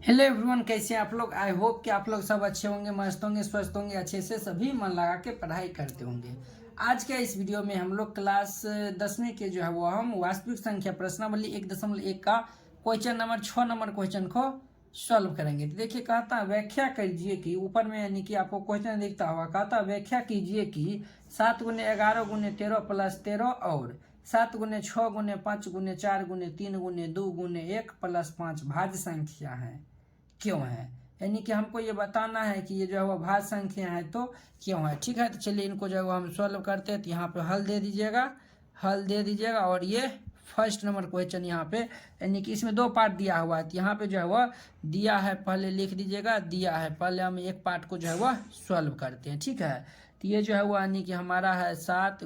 Hello everyone, कैसे हैं आप लोग। आई होप कि आप लोग सब अच्छे होंगे, मस्त होंगे, स्वस्थ होंगे, अच्छे से सभी मन लगा के पढ़ाई करते होंगे। आज के इस वीडियो में हम लोग क्लास 10वीं के जो है वो हम वास्तविक संख्या प्रश्नावली 1.1 का क्वेश्चन नंबर 6 नंबर क्वेश्चन को सॉल्व करेंगे। तो देखिए, कहता है व्याख्या कीजिए कि ऊपर में यानी कि आपको क्वेश्चन दिखता होगा। कहता है व्याख्या कीजिए कि 7 × 11 × 13 + 13 और 7 × 6 × 5 × 4 × 3 × 2 × 1 + 5 भाज्य संख्या है, क्यों है। यानी कि हमको ये बताना है कि ये जो है वो भाज्य संख्या है तो क्यों है। ठीक है, तो चलिए इनको जो है हम सॉल्व करते हैं। तो यहाँ पे हल दे दीजिएगा और ये फर्स्ट नंबर क्वेश्चन यहाँ पे, यानी कि इसमें 2 पार्ट दिया हुआ है। तो यहाँ पे जो है वह दिया है, पहले लिख दीजिएगा, दिया है। पहले हम एक पार्ट को जो है वह सॉल्व करते हैं। ठीक है, तो ये जो है वो यानी कि हमारा है 7 ×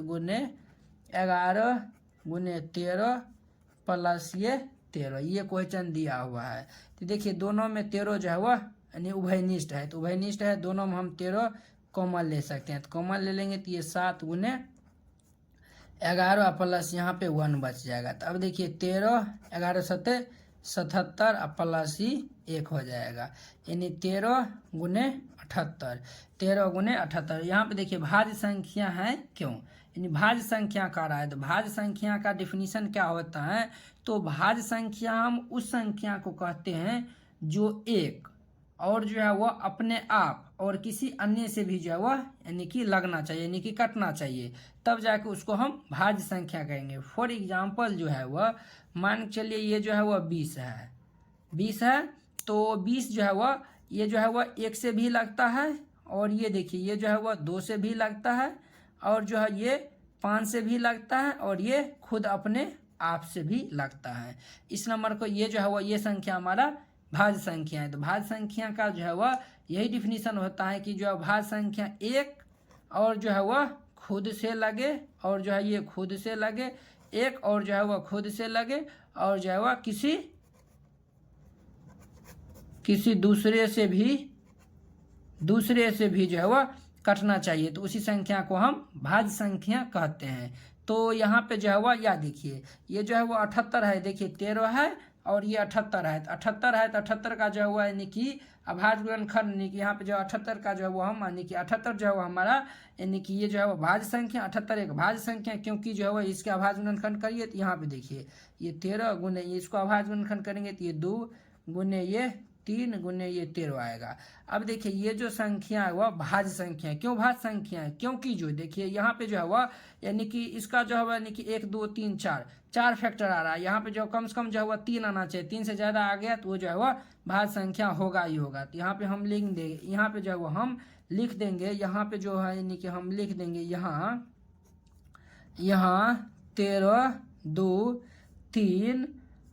11 × 13 + ये 13, ये क्वेश्चन दिया हुआ है। तो देखिए दोनों में 13 जो है वह यानी उभयनिष्ठ है। तो उभयनिष्ठ है, दोनों में हम 13 कॉमन ले सकते हैं। तो कॉमन ले लेंगे तो ये 7 × 11 प्लस यहाँ पे 1 बच जाएगा। तो अब देखिए 13 11 7 77 प्लस ही 1 हो जाएगा, यानी 13 × 78। 13 × 78 यहाँ पे देखिए भाज्य संख्या है, क्यों, यानी भाज्य संख्या का रहा है। तो भाज्य संख्या का डिफिनीशन क्या होता है, तो भाज्य संख्या हम उस संख्या को कहते हैं जो एक और जो है वह अपने आप और किसी अन्य से भी जो है वह यानी कि लगना चाहिए, यानी कि कटना चाहिए, तब जाके उसको हम भाज्य संख्या कहेंगे। फॉर एग्जाम्पल जो है वह मान के चलिए ये जो है वह 20 है, तो 20 जो है वह ये जो है वह 1 से भी लगता है, और ये देखिए ये जो है वह 2 से भी लगता है, और जो है ये 5 से भी लगता है, और ये खुद अपने आप से भी लगता है। इस नंबर को ये जो है वह ये संख्या हमारा भाज्य संख्या है। तो भाज्य संख्या का जो है वह यही डिफिनीशन होता है कि जो है भाज्य संख्या एक और जो है वह खुद से लगे, और जो है ये खुद से लगे, एक और जो है वह खुद से लगे, और जो है वह किसी दूसरे से भी जो है वह कटना चाहिए। तो उसी संख्या को हम भाज्य संख्या कहते हैं। तो यहाँ पे जो है वह या देखिए ये जो है वो 78 है, देखिए 13 है और ये 78 है। तो 78 है तो 78 का जो है वह यानी कि अभाज्य गुणनखंड, यानी कि यहाँ पे जो 78 का जो है वो हम यानी कि 78 जो है वो हमारा यानी कि ये जो है वो भाज्य संख्या, 78 एक भाज्य संख्या, क्योंकि जो है वो इसके अभाज्य गुणनखंड करिए तो यहाँ पे देखिए ये 13 × ये इसको अभाज्य गुणनखंड करेंगे तो ये 2 × ये 3 × ये 13 आएगा। अब देखिए ये जो संख्या है वह भाज्य संख्या है। क्यों भाज्य संख्या है, क्योंकि जो देखिए यहाँ पे जो है वह यानी कि इसका जो है यानी कि 1 2 3 4 फैक्टर आ रहा है। यहाँ पे जो कम से कम जो है वह 3 आना चाहिए, 3 से ज़्यादा आ गया तो वो जो है वह भाज्य संख्या होगा ही होगा। तो यहाँ पे हम लिख देंगे, यहाँ पे जो है वो हम लिख देंगे, यहाँ पे जो है यानी कि हम लिख देंगे यहाँ 13 2 3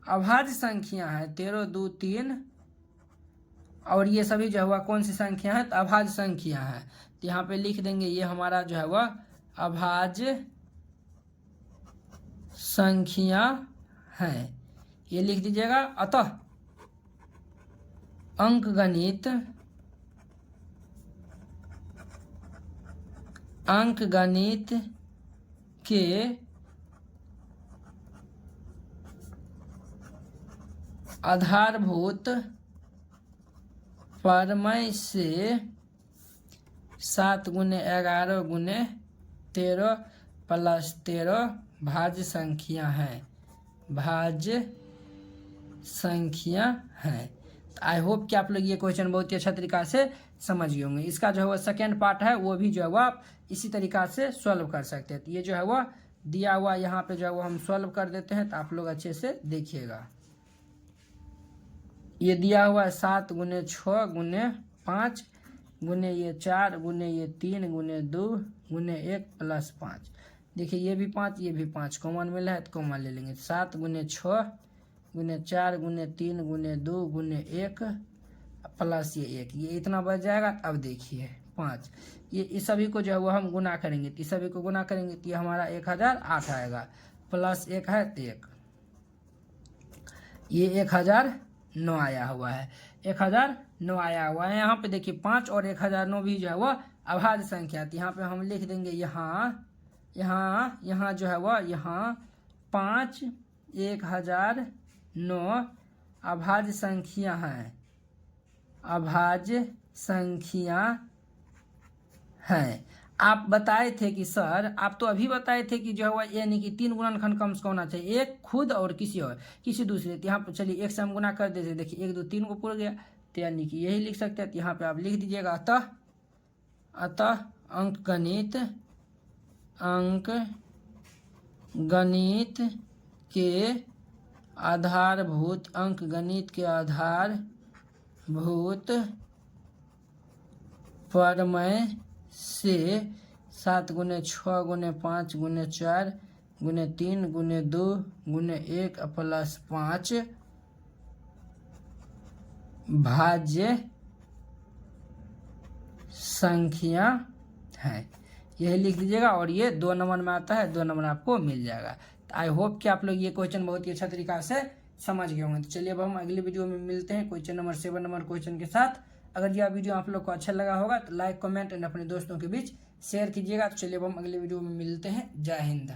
अभाज्य संख्या है, 13 2 3, और ये सभी जो है वह कौन सी संख्या है, तो अभाज्य संख्या है। तो यहाँ पे लिख देंगे ये हमारा जो है वह अभाज्य संख्या है, ये लिख दीजिएगा। अतः अंकगणित के आधारभूत प्रमेय से 7 × 11 × 13 + 13 भाज्य संख्या है, भाज्य संख्या है। आई होप कि आप लोग ये क्वेश्चन बहुत ही अच्छा तरीका से समझ गए होंगे। इसका जो है वह सेकेंड पार्ट है, वो भी जो है वह आप इसी तरीका से सॉल्व कर सकते हैं। तो ये जो है वह दिया हुआ यहाँ पे जो है वो हम सॉल्व कर देते हैं, तो आप लोग अच्छे से देखिएगा। ये दिया हुआ है 7 × 6 × 5 × ये 4 × ये 3 × 2 × 1 + 5। देखिए ये भी 5 ये भी 5 कॉमन मिला है तो कॉमन ले लेंगे। 7 × 6 × 4 × 3 × 2 × 1 प्लस ये 1, ये इतना बच जाएगा। अब देखिए 5, ये इस सभी को जो है वो हम गुना करेंगे, तो इस सभी को गुना करेंगे तो ये हमारा 1008 आएगा, प्लस 1 है तो 1, ये 1009 आया हुआ है, 1009 आया हुआ है। यहाँ पे देखिए 5 और 1009 भी जो है वह अभाज्य संख्या। तो यहाँ पे हम लिख देंगे यहाँ जो है वह यहाँ 5 1009 अभाज्य संख्या है, अभाज्य संख्या हैं। आप बताए थे कि सर, आप तो अभी बताए थे कि जो है यानी कि 3 गुणनखंड कम से कम होना चाहिए, एक खुद और किसी दूसरे। तो यहाँ पर चलिए एक से हम गुना कर देते, देखिए 1 2 3 को पूरा गया, तो यानी कि यही लिख सकते हैं। तो यहाँ पे आप लिख दीजिएगा अतः अंकगणित के आधारभूत प्रमेय से 7 × 6 × 5 × 4 × 3 × 2 × 1 + 5 भाज्य संख्या है, यही लिख दीजिएगा। और ये 2 नंबर में आता है, 2 नंबर आपको मिल जाएगा। तो आई होप कि आप लोग ये क्वेश्चन बहुत ही अच्छा तरीका से समझ गए होंगे। तो चलिए अब हम अगले वीडियो में मिलते हैं क्वेश्चन नंबर 7 नंबर क्वेश्चन के साथ। अगर यह वीडियो आप लोग को अच्छा लगा होगा तो लाइक कमेंट एंड अपने दोस्तों के बीच शेयर कीजिएगा। तो चलिए अब हम अगले वीडियो में मिलते हैं। जय हिंद।